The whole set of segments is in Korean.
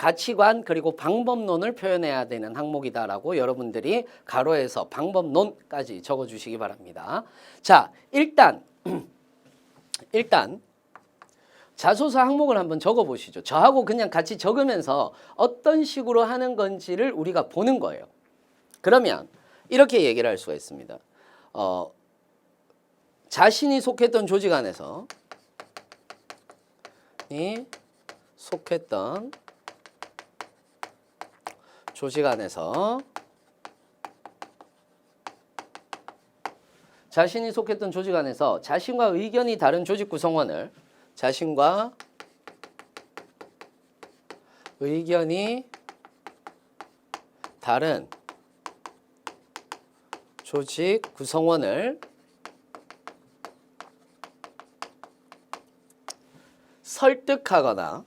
가치관 그리고 방법론을 표현해야 되는 항목이다라고 여러분들이 가로에서 방법론까지 적어주시기 바랍니다. 자, 일단 자소서 항목을 한번 적어보시죠. 저하고 그냥 같이 적으면서 어떤 식으로 하는 건지를 우리가 보는 거예요. 그러면 이렇게 얘기를 할 수가 있습니다. 자신이 속했던 조직 안에서 자신이 속했던 조직 안에서 자신과 의견이 다른 조직 구성원을 자신과 의견이 다른 조직 구성원을 설득하거나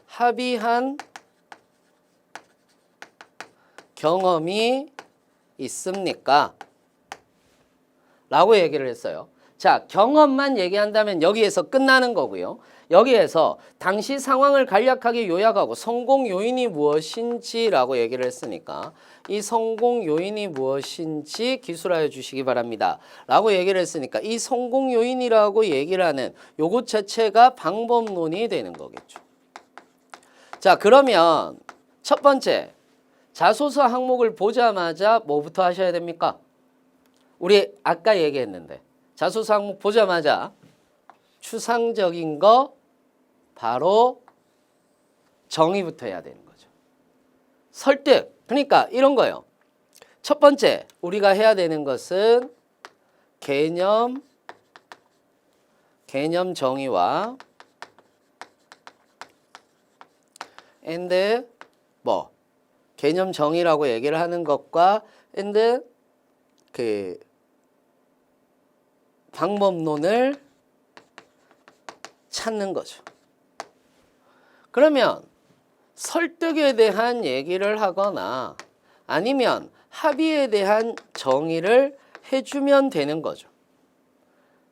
합의한 경험이 있습니까? 라고 얘기를 했어요. 자, 경험만 얘기한다면 여기에서 끝나는 거고요. 여기에서 당시 상황을 간략하게 요약하고 성공 요인이 무엇인지라고 얘기를 했으니까 이 성공 요인이 무엇인지 기술하여 주시기 바랍니다. 라고 얘기를 했으니까 이 성공 요인이라고 얘기를 하는 요것 자체가 방법론이 되는 거겠죠. 자, 그러면 첫 번째 자소서 항목을 보자마자 뭐부터 하셔야 됩니까? 우리 아까 얘기했는데 자소서 항목 보자마자 추상적인 거 바로 정의부터 해야 되는 거죠. 설득. 그러니까 이런 거예요. 첫 번째 우리가 해야 되는 것은 개념 정의와 and 개념 정의라고 얘기를 하는 것과 and 그 방법론을 찾는 거죠. 그러면 설득에 대한 얘기를 하거나 아니면 합의에 대한 정의를 해주면 되는 거죠.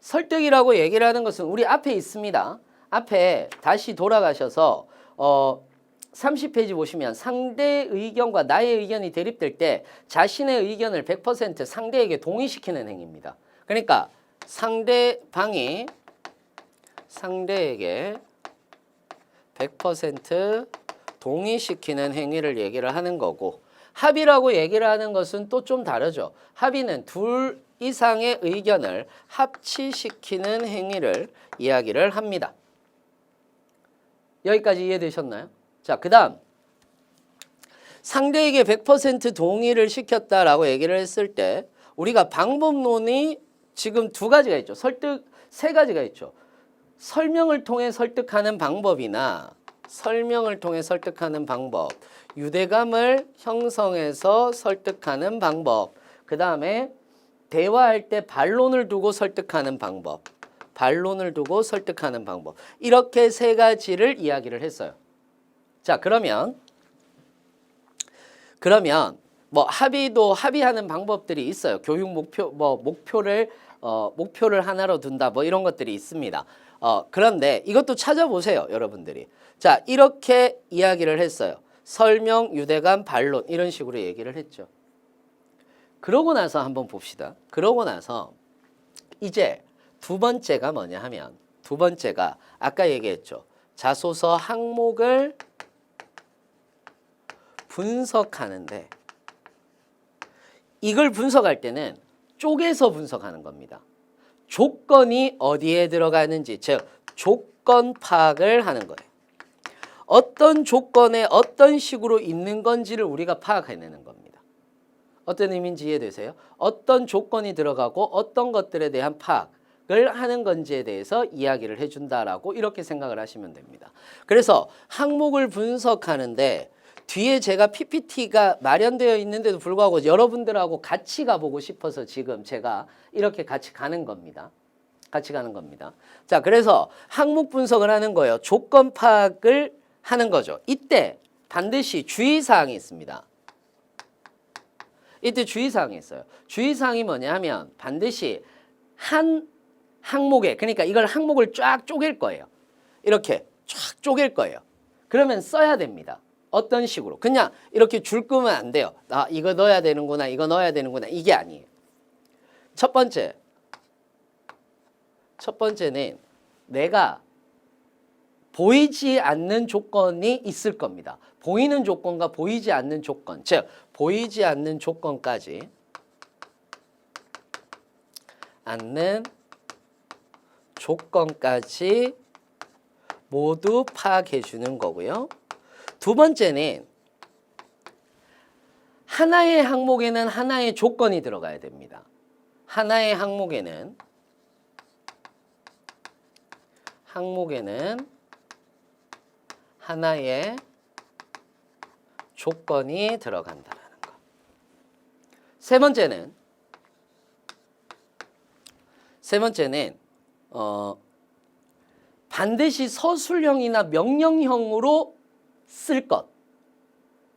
설득이라고 얘기를 하는 것은 우리 앞에 있습니다. 앞에 다시 돌아가셔서 30페이지 보시면 상대의 의견과 나의 의견이 대립될 때 자신의 의견을 100% 상대에게 동의시키는 행위입니다. 그러니까 상대방이 상대에게 100% 동의시키는 행위를 얘기를 하는 거고 합의라고 얘기를 하는 것은 또 좀 다르죠. 합의는 둘 이상의 의견을 합치시키는 행위를 이야기를 합니다. 여기까지 이해되셨나요? 자, 그 다음 상대에게 100% 동의를 시켰다라고 얘기를 했을 때 우리가 방법론이 지금 두 가지가 있죠. 설득 세 가지가 있죠. 설명을 통해 설득하는 방법이나 설명을 통해 설득하는 방법, 유대감을 형성해서 설득하는 방법, 그 다음에 대화할 때 반론을 두고 설득하는 방법, 반론을 두고 설득하는 방법, 이렇게 세 가지를 이야기를 했어요. 자, 그러면 뭐 합의하는 방법들이 있어요. 교육 목표를 하나로 둔다 뭐 이런 것들이 있습니다. 그런데 이것도 찾아보세요, 여러분들이. 자, 이렇게 이야기를 했어요. 설명, 유대감, 반론 이런 식으로 얘기를 했죠. 그러고 나서 한번 봅시다. 그러고 나서 이제 두 번째가 뭐냐 하면 두 번째가 아까 얘기했죠. 자소서 항목을 분석하는데 이걸 분석할 때는 쪼개서 분석하는 겁니다. 조건이 어디에 들어가는지, 즉 조건 파악을 하는 거예요. 어떤 조건에 어떤 식으로 있는 건지를 우리가 파악해내는 겁니다. 어떤 의미인지 이해되세요? 어떤 조건이 들어가고 어떤 것들에 대한 파악을 하는 건지에 대해서 이야기를 해준다라고 이렇게 생각을 하시면 됩니다. 그래서 항목을 분석하는데 뒤에 제가 PPT가 마련되어 있는데도 불구하고 여러분들하고 같이 가보고 싶어서 지금 제가 이렇게 같이 가는 겁니다. 같이 가는 겁니다. 자, 그래서 항목 분석을 하는 거예요. 조건 파악을 하는 거죠. 이때 반드시 주의사항이 있습니다. 이때 주의사항이 있어요. 주의사항이 뭐냐 하면 반드시 한 항목에, 그러니까 이걸 항목을 쫙 쪼갤 거예요. 이렇게 쫙 쪼갤 거예요. 그러면 써야 됩니다. 어떤 식으로? 그냥 이렇게 줄 끄면 안 돼요. 아, 이거 넣어야 되는구나, 이거 넣어야 되는구나. 이게 아니에요. 첫 번째는 내가 보이지 않는 조건이 있을 겁니다. 보이는 조건과 보이지 않는 조건, 즉 보이지 않는 조건까지 모두 파악해 주는 거고요. 두 번째는 하나의 항목에는 하나의 조건이 들어가야 됩니다. 하나의 항목에는 하나의 조건이 들어간다는 거. 세 번째는 반드시 서술형이나 명령형으로 쓸 것.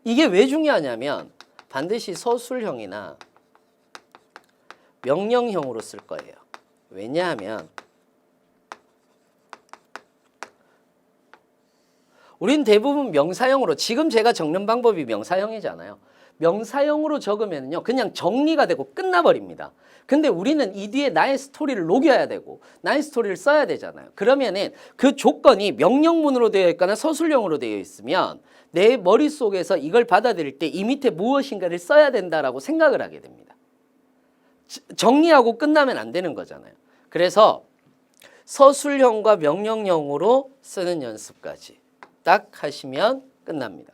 이게 왜 중요하냐면 반드시 서술형이나 명령형으로 쓸 거예요. 왜냐하면 우린 대부분 명사형으로, 지금 제가 적는 방법이 명사형이잖아요. 명사형으로 적으면요 그냥 정리가 되고 끝나버립니다. 근데 우리는 이 뒤에 나의 스토리를 녹여야 되고 나의 스토리를 써야 되잖아요. 그러면은 그 조건이 명령문으로 되어 있거나 서술형으로 되어 있으면 내 머릿속에서 이걸 받아들일 때 이 밑에 무엇인가를 써야 된다라고 생각을 하게 됩니다. 정리하고 끝나면 안 되는 거잖아요. 그래서 서술형과 명령형으로 쓰는 연습까지 딱 하시면 끝납니다.